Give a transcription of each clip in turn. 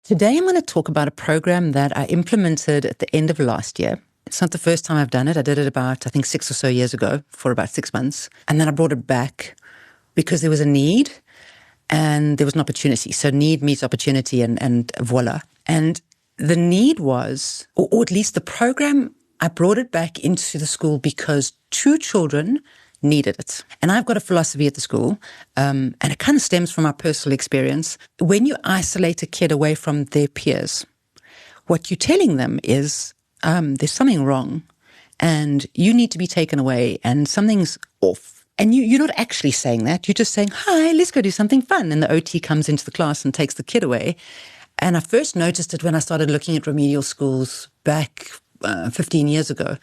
Today I'm going to talk about a program that I implemented at the end of last year. It's not the first time I've done it. I did it about, 6 or so years ago for about 6 months. And then I brought it back because there was a need and there was an opportunity. So need meets opportunity and voila. And the need was, or at least the program, I brought it back into the school because 2 children needed it. And I've got a philosophy at the school, and it kind of stems from our personal experience. When you isolate a kid away from their peers, what you're telling them is there's something wrong and you need to be taken away and something's off. And you're not actually saying that. You're just saying, hi, let's go do something fun. And the OT comes into the class and takes the kid away. And I first noticed it when I started looking at remedial schools back 15 years ago,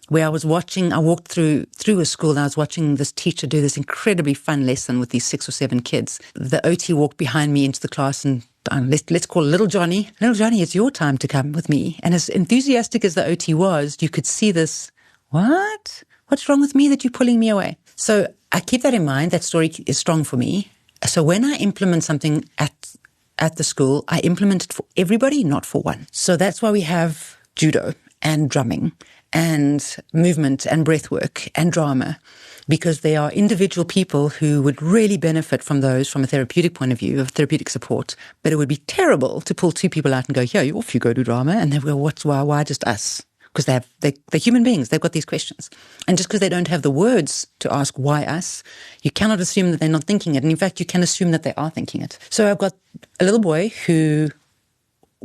where I walked through a school and I was watching this teacher do this incredibly fun lesson with these 6 or 7 kids. The OT walked behind me into the class and let's call little Johnny. Little Johnny, it's your time to come with me. And as enthusiastic as the OT was, you could see this, what? What's wrong with me that you're pulling me away? So I keep that in mind. That story is strong for me. So when I implement something at the school, I implement it for everybody, not for one. So that's why we have judo and drumming and movement and breath work and drama, because they are individual people who would really benefit from those from a therapeutic point of view, of therapeutic support. But it would be terrible to pull 2 people out and go, yeah, off you go to drama. And they go, why just us? Because they're human beings. They've got these questions. And just because they don't have the words to ask why us, you cannot assume that they're not thinking it. And in fact, you can assume that they are thinking it. So I've got a little boy who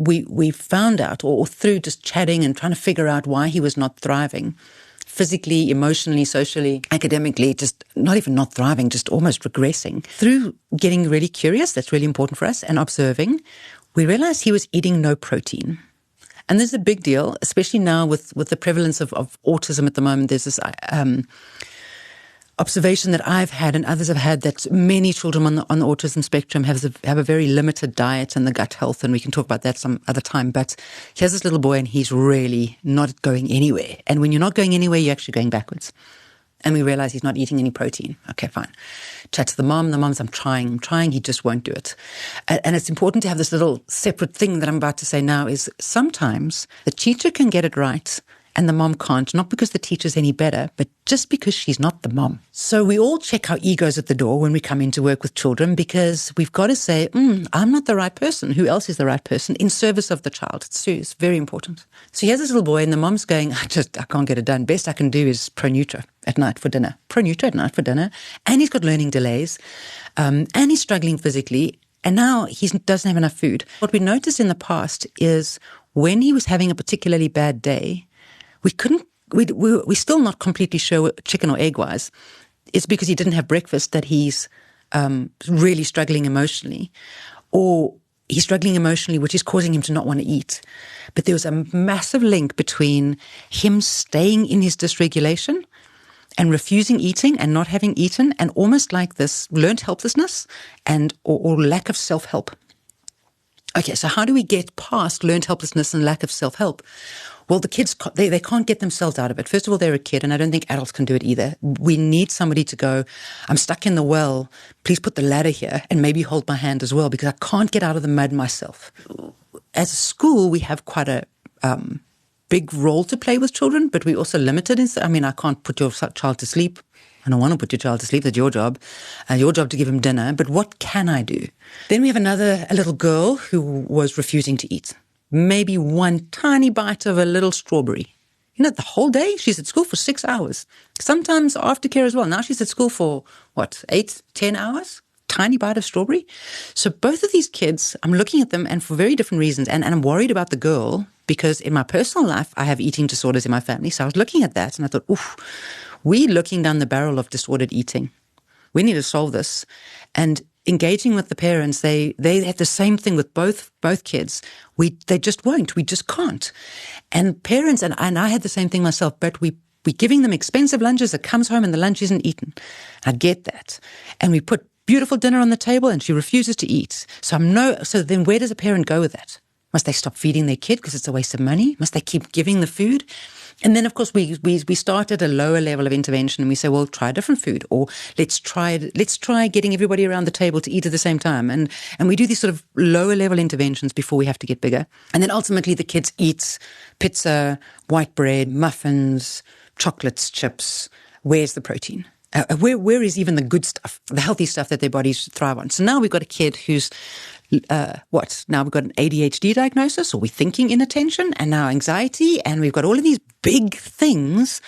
we found out, or through just chatting and trying to figure out why he was not thriving, physically, emotionally, socially, academically, just not even not thriving, just almost regressing. Through getting really curious, that's really important for us, and observing, we realized he was eating no protein. And this is a big deal, especially now with the prevalence of autism at the moment. There's this observation that I've had and others have had that many children on the autism spectrum have a very limited diet and the gut health, and we can talk about that some other time. But here's this little boy and he's really not going anywhere. And when you're not going anywhere, you're actually going backwards. And we realize he's not eating any protein. Okay, fine. Chat to the mom. The mom's, I'm trying. He just won't do it. And it's important to have this little separate thing that I'm about to say now is sometimes the teacher can get it right and the mom can't, not because the teacher's any better, but just because she's not the mom. So we all check our egos at the door when we come in to work with children, because we've got to say, I'm not the right person. Who else is the right person in service of the child? It's very important. So here's this little boy and the mom's going, I can't get it done. Best I can do is Pro-Nutra at night for dinner. Pro-Nutra at night for dinner. And he's got learning delays. And he's struggling physically. And now he doesn't have enough food. What we noticed in the past is when he was having a particularly bad day, we're still not completely sure, chicken or egg-wise, it's because he didn't have breakfast that he's really struggling emotionally, or he's struggling emotionally, which is causing him to not want to eat. But there was a massive link between him staying in his dysregulation and refusing eating and not having eaten, and almost like this learned helplessness or lack of self-help. Okay, so how do we get past learned helplessness and lack of self-help? Well, the kids, they can't get themselves out of it. First of all, they're a kid, and I don't think adults can do it either. We need somebody to go, I'm stuck in the well, please put the ladder here and maybe hold my hand as well, because I can't get out of the mud myself. As a school, we have quite a big role to play with children, but we're also limited. I can't put your child to sleep. I don't want to put your child to sleep. That's your job. Your job to give him dinner. But what can I do? Then we have a little girl who was refusing to eat. Maybe one tiny bite of a little strawberry. The whole day she's at school for 6 hours. Sometimes aftercare as well. Now she's at school for, 8, 10 hours? Tiny bite of strawberry. So both of these kids, I'm looking at them and for very different reasons. And I'm worried about the girl because in my personal life, I have eating disorders in my family. So I was looking at that and I thought, we're looking down the barrel of disordered eating. We need to solve this. And engaging with the parents, they had the same thing with both kids. They just won't. We just can't. And parents, and I had the same thing myself, but we're giving them expensive lunches that comes home and the lunch isn't eaten. I get that. And we put beautiful dinner on the table and she refuses to eat. So then where does a parent go with that? Must they stop feeding their kid because it's a waste of money? Must they keep giving the food? And then, of course, we start at a lower level of intervention and we say, well, try a different food, or let's try getting everybody around the table to eat at the same time. And we do these sort of lower level interventions before we have to get bigger. And then ultimately the kids eat pizza, white bread, muffins, chocolates, chips. Where's the protein? Where is even the good stuff, the healthy stuff that their bodies thrive on? So now we've got a kid who's now we've got an ADHD diagnosis, or we're thinking inattention, and now anxiety, and we've got all of these big things,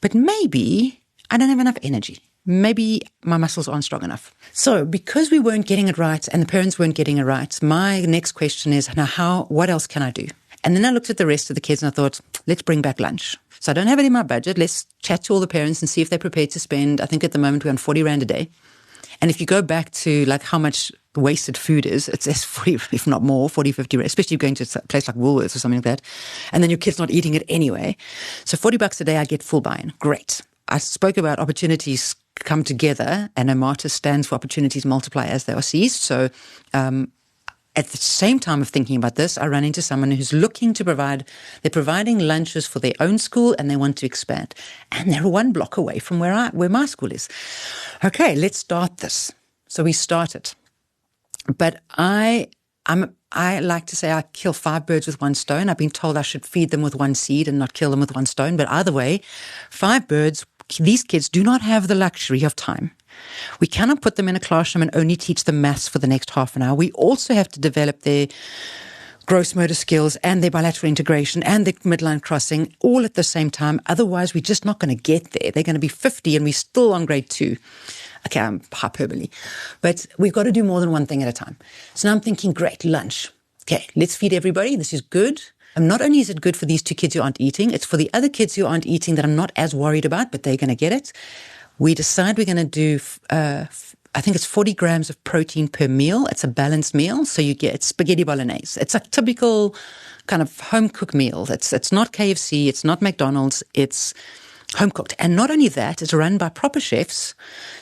but maybe I don't have enough energy. Maybe my muscles aren't strong enough. So because we weren't getting it right and the parents weren't getting it right, my next question is, now what else can I do? And then I looked at the rest of the kids and I thought, let's bring back lunch. So I don't have it in my budget. Let's chat to all the parents and see if they're prepared to spend, I think at the moment we're on 40 Rand a day. And if you go back to like how much wasted food is, it's 40, if not more, 40, 50 Rand, especially if you're going to a place like Woolworths or something like that. And then your kid's not eating it anyway. So $40 a day, I get full buy-in. Great. I spoke about opportunities come together, and OMATA stands for opportunities multiply as they are seized. So at the same time of thinking about this, I ran into someone who's looking to they're providing lunches for their own school and they want to expand. And they're one block away from where my school is. Okay, let's start this. So we started. But I like to say I kill 5 birds with one stone. I've been told I should feed them with one seed and not kill them with one stone. But either way, 5 birds, these kids do not have the luxury of time. We cannot put them in a classroom and only teach them maths for the next half an hour. We also have to develop their gross motor skills and their bilateral integration and their midline crossing all at the same time. Otherwise, we're just not going to get there. They're going to be 50 and we're still on grade 2. Okay, I'm hyperbole. But we've got to do more than one thing at a time. So now I'm thinking, great, lunch. Okay, let's feed everybody. This is good. And not only is it good for these 2 kids who aren't eating, it's for the other kids who aren't eating that I'm not as worried about, but they're going to get it. We decide we're going to do, I think it's 40 grams of protein per meal. It's a balanced meal. So you get spaghetti bolognese. It's a typical kind of home-cooked meal. It's not KFC. It's not McDonald's. It's home-cooked. And not only that, it's run by proper chefs.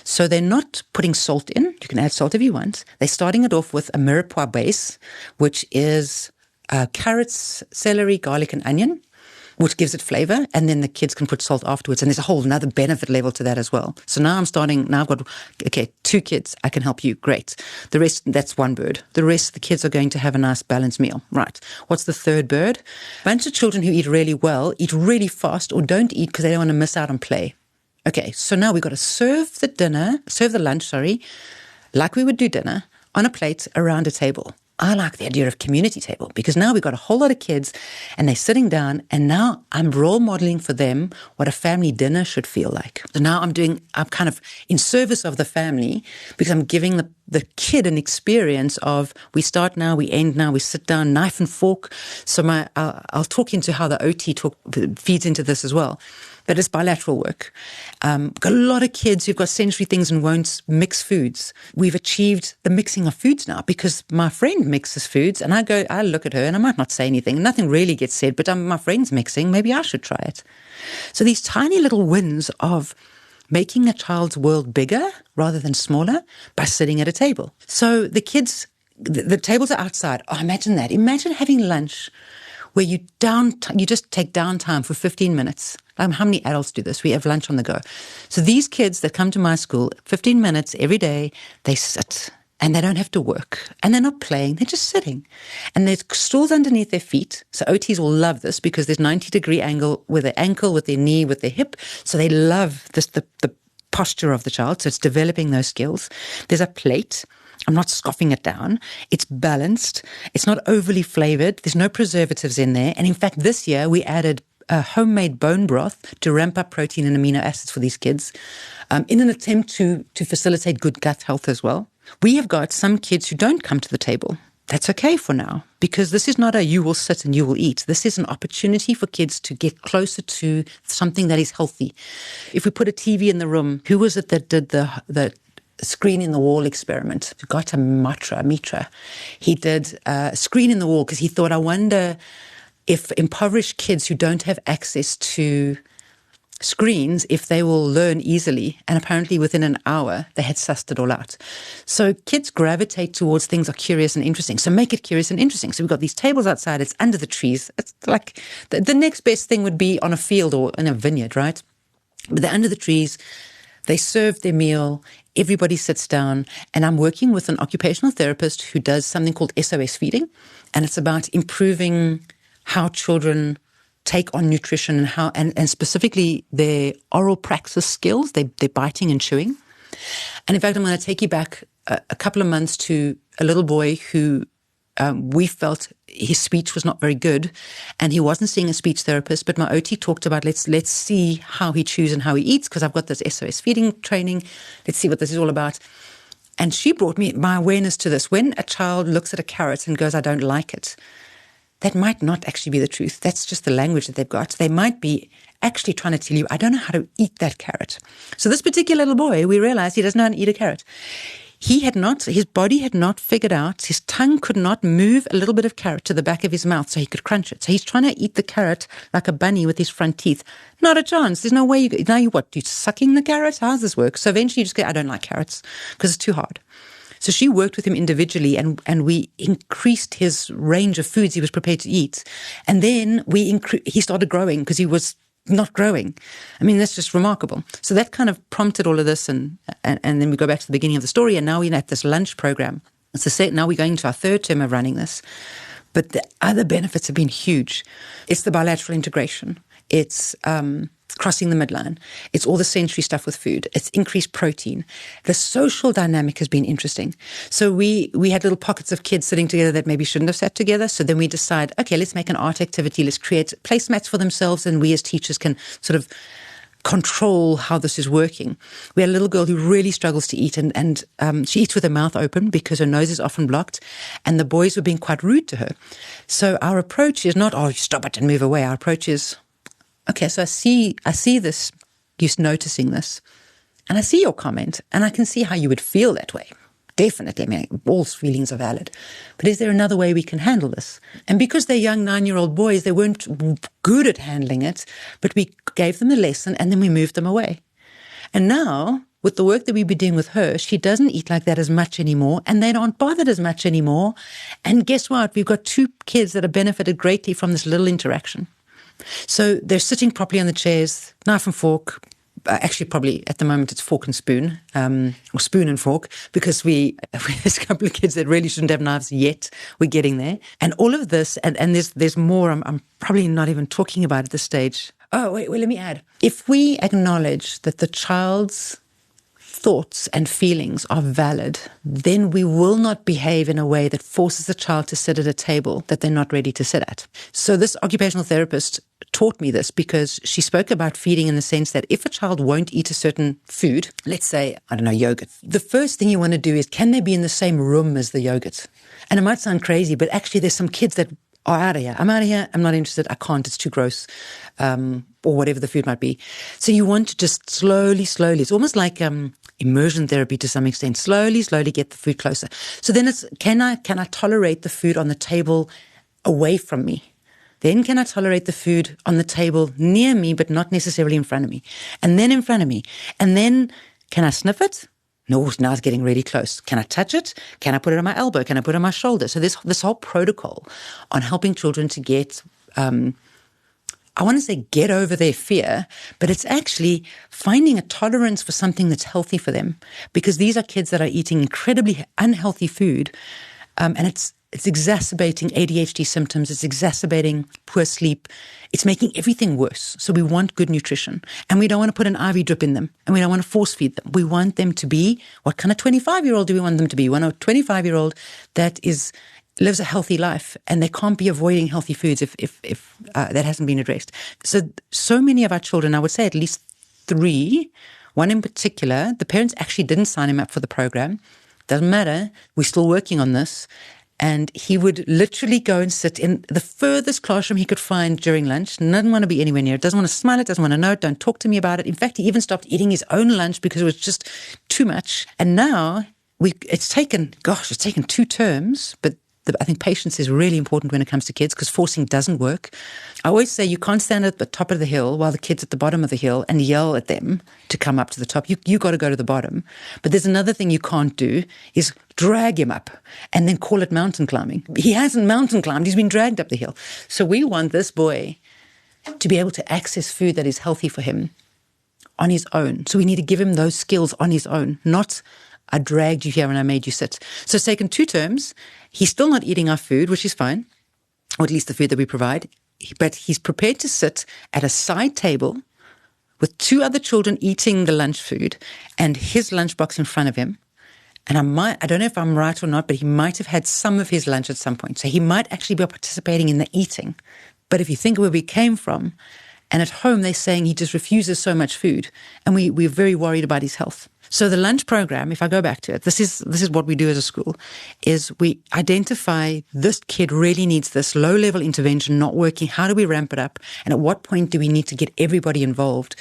So they're not putting salt in. You can add salt if you want. They're starting it off with a mirepoix base, which is carrots, celery, garlic, and onion, which gives it flavor, and then the kids can put salt afterwards, and there's a whole another benefit level to that as well. So now I've got, 2 kids, I can help you, great. The rest, that's 1 bird. The rest, the kids are going to have a nice balanced meal. Right. What's the 3rd bird? A bunch of children who eat really well, eat really fast, or don't eat because they don't want to miss out on play. Okay, so now we've got to serve the lunch, like we would do dinner, on a plate around a table. I like the idea of community table because now we've got a whole lot of kids and they're sitting down, and now I'm role modeling for them what a family dinner should feel like. So now I'm kind of in service of the family because I'm giving the kid an experience of we start now, we end now, we sit down, knife and fork. So I'll talk into how the OT feeds into this as well. But it's bilateral work. Got a lot of kids who've got sensory things and won't mix foods. We've achieved the mixing of foods now because my friend mixes foods, and I look at her and I might not say anything. Nothing really gets said, but my friend's mixing. Maybe I should try it. So these tiny little wins of making a child's world bigger rather than smaller by sitting at a table. So the kids, the tables are outside. Oh, imagine that. Imagine having lunch where you just take downtime for 15 minutes. How many adults do this? We have lunch on the go. So these kids that come to my school, 15 minutes every day, they sit and they don't have to work and they're not playing. They're just sitting and there's stools underneath their feet. So OTs will love this because there's 90-degree angle with their ankle, with their knee, with their hip. So they love this, the posture of the child. So it's developing those skills. There's a plate. I'm not scoffing it down. It's balanced. It's not overly flavored. There's no preservatives in there. And in fact, this year we added a homemade bone broth to ramp up protein and amino acids for these kids in an attempt to facilitate good gut health as well. We have got some kids who don't come to the table. That's okay for now because this is not a you will sit and you will eat. This is an opportunity for kids to get closer to something that is healthy. If we put a TV in the room, who was it that did the screen in the wall experiment? Gata Mitra. He did a screen in the wall because he thought, I wonder if impoverished kids who don't have access to screens if they will learn easily. And apparently within an hour, they had sussed it all out. So kids gravitate towards things that are curious and interesting. So make it curious and interesting. So we've got these tables outside. It's under the trees. It's like the next best thing would be on a field or in a vineyard, right? But they're under the trees. They serve their meal. Everybody sits down. And I'm working with an occupational therapist who does something called SOS feeding. And it's about improving how children take on nutrition and how, and specifically their oral praxis skills, they're biting and chewing. And in fact, I'm going to take you back a couple of months to a little boy who we felt his speech was not very good, and he wasn't seeing a speech therapist. But my OT talked about let's see how he chews and how he eats, because I've got this SOS feeding training. Let's see what this is all about. And she brought me my awareness to this. When a child looks at a carrot and goes, "I don't like it," that might not actually be the truth. That's just the language that they've got. They might be actually trying to tell you, "I don't know how to eat that carrot." So this particular little boy, we realized he doesn't know how to eat a carrot. His body had not figured out, his tongue could not move a little bit of carrot to the back of his mouth so he could crunch it. So he's trying to eat the carrot like a bunny with his front teeth. Not a chance. There's no way you're sucking the carrot? How does this work? So eventually you just go, "I don't like carrots," because it's too hard. So she worked with him individually, and we increased his range of foods he was prepared to eat. And then he started growing because he was not growing. I mean, that's just remarkable. So that kind of prompted all of this. And then we go back to the beginning of the story, and now we're at this lunch program. Now we're going to our third term of running this. But the other benefits have been huge. It's the bilateral integration. It's crossing the midline. It's all the sensory stuff with food. It's increased protein. The social dynamic has been interesting. So we had little pockets of kids sitting together that maybe shouldn't have sat together. So then we decide, okay, let's make an art activity. Let's create placemats for themselves, and we as teachers can sort of control how this is working. We had a little girl who really struggles to eat, and she eats with her mouth open because her nose is often blocked, and the boys were being quite rude to her. So our approach is not, "Oh, stop it and move away." Our approach is, okay, so I see this, you're noticing this, and I see your comment, and I can see how you would feel that way. Definitely, I mean, all feelings are valid. But is there another way we can handle this? And because they're young 9-year-old boys, they weren't good at handling it, but we gave them the lesson, and then we moved them away. And now, with the work that we've been doing with her, she doesn't eat like that as much anymore, and they aren't bothered as much anymore. And guess what? We've got 2 kids that have benefited greatly from this little interaction. So they're sitting properly on the chairs, knife and fork. Actually, probably at the moment it's fork and spoon, or spoon and fork, because there's a couple of kids that really shouldn't have knives yet. We're getting there. And all of this, and there's more I'm probably not even talking about at this stage. Oh, wait, let me add. If we acknowledge that the child's thoughts and feelings are valid, then we will not behave in a way that forces the child to sit at a table that they're not ready to sit at. So this occupational therapist taught me this because she spoke about feeding in the sense that if a child won't eat a certain food, let's say, I don't know, yogurt, the first thing you want to do is, can they be in the same room as the yogurt? And it might sound crazy, but actually there's some kids that are out of here. I'm out of here. I'm not interested. I can't. It's too gross. Or whatever the food might be. So you want to just slowly, it's almost like immersion therapy to some extent, slowly get the food closer. So then it's, can I tolerate the food on the table away from me? Then can I tolerate the food on the table near me, but not necessarily in front of me? And then in front of me. And then can I sniff it? No, now it's getting really close. Can I touch it? Can I put it on my elbow? Can I put it on my shoulder? So this whole protocol on helping children to get, I want to say get over their fear, but it's actually finding a tolerance for something that's healthy for them. Because these are kids that are eating incredibly unhealthy food, and it's exacerbating ADHD symptoms. It's exacerbating poor sleep. It's making everything worse. So we want good nutrition, and we don't want to put an IV drip in them, and we don't want to force feed them. We want them to be, what kind of 25-year-old do we want them to be? We want a 25-year-old that lives a healthy life, and they can't be avoiding healthy foods if that hasn't been addressed. So many of our children, I would say at least 3, one in particular, the parents actually didn't sign him up for the program. Doesn't matter. We're still working on this. And he would literally go and sit in the furthest classroom he could find during lunch. Doesn't want to be anywhere near it. Doesn't want to smell it. Doesn't want to know it. Don't talk to me about it. In fact, he even stopped eating his own lunch because it was just too much. And now it's taken 2 terms, but I think patience is really important when it comes to kids because forcing doesn't work. I always say you can't stand at the top of the hill while the kid's at the bottom of the hill and yell at them to come up to the top. You got to go to the bottom. But there's another thing you can't do is drag him up and then call it mountain climbing. He hasn't mountain climbed. He's been dragged up the hill. So we want this boy to be able to access food that is healthy for him on his own. So we need to give him those skills on his own, not I dragged you here and I made you sit. So it's taken 2 terms. He's still not eating our food, which is fine, or at least the food that we provide. But he's prepared to sit at a side table with 2 other children eating the lunch food and his lunchbox in front of him. And I don't know if I'm right or not, but he might have had some of his lunch at some point. So he might actually be participating in the eating. But if you think where we came from, and at home they're saying he just refuses so much food, and we're very worried about his health. So the lunch program, if I go back to it, this is what we do as a school, is we identify this kid really needs this low-level intervention not working. How do we ramp it up? And at what point do we need to get everybody involved?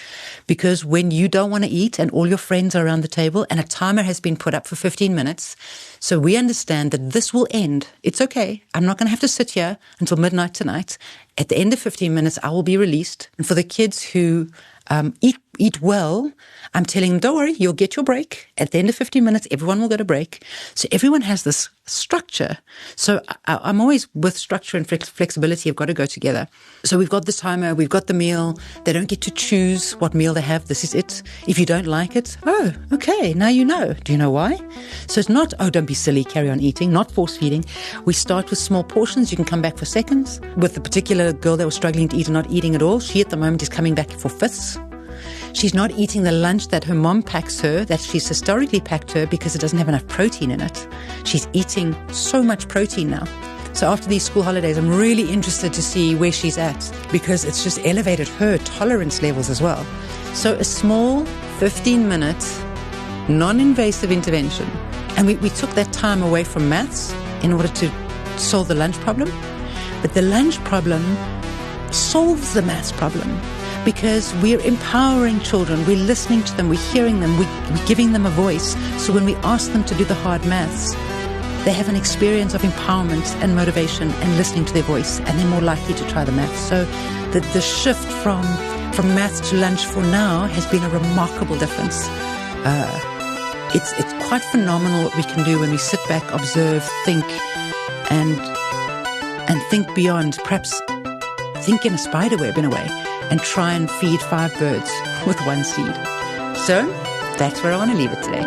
Because when you don't want to eat and all your friends are around the table and a timer has been put up for 15 minutes, so we understand that this will end. It's okay. I'm not going to have to sit here until midnight tonight. At the end of 15 minutes, I will be released. And for the kids who eat well, I'm telling them, don't worry, you'll get your break. At the end of 15 minutes, everyone will get a break. So everyone has this structure. So I'm always with structure and flexibility have got to go together. So we've got the timer, we've got the meal. They don't get to choose what meal they have. This is it. If you don't like it, oh, okay, now you know. Do you know why? So it's not, oh, don't be silly, carry on eating, not force feeding. We start with small portions. You can come back for seconds. With the particular girl that was struggling to eat and not eating at all, she at the moment is coming back for fifths. She's not eating the lunch that her mom packs her, that she's historically packed her because it doesn't have enough protein in it. She's eating so much protein now. So after these school holidays, I'm really interested to see where she's at because it's just elevated her tolerance levels as well. So a small 15-minute non-invasive intervention. And we took that time away from maths in order to solve the lunch problem. But the lunch problem solves the maths problem. Because we're empowering children, we're listening to them, we're hearing them, we're giving them a voice. So when we ask them to do the hard maths, they have an experience of empowerment and motivation and listening to their voice, and they're more likely to try the maths. So the shift from maths to lunch for now has been a remarkable difference. It's quite phenomenal what we can do when we sit back, observe, think, and think beyond, perhaps think in a spider web in a way, and try and feed 5 birds with 1 seed. So that's where I want to leave it today.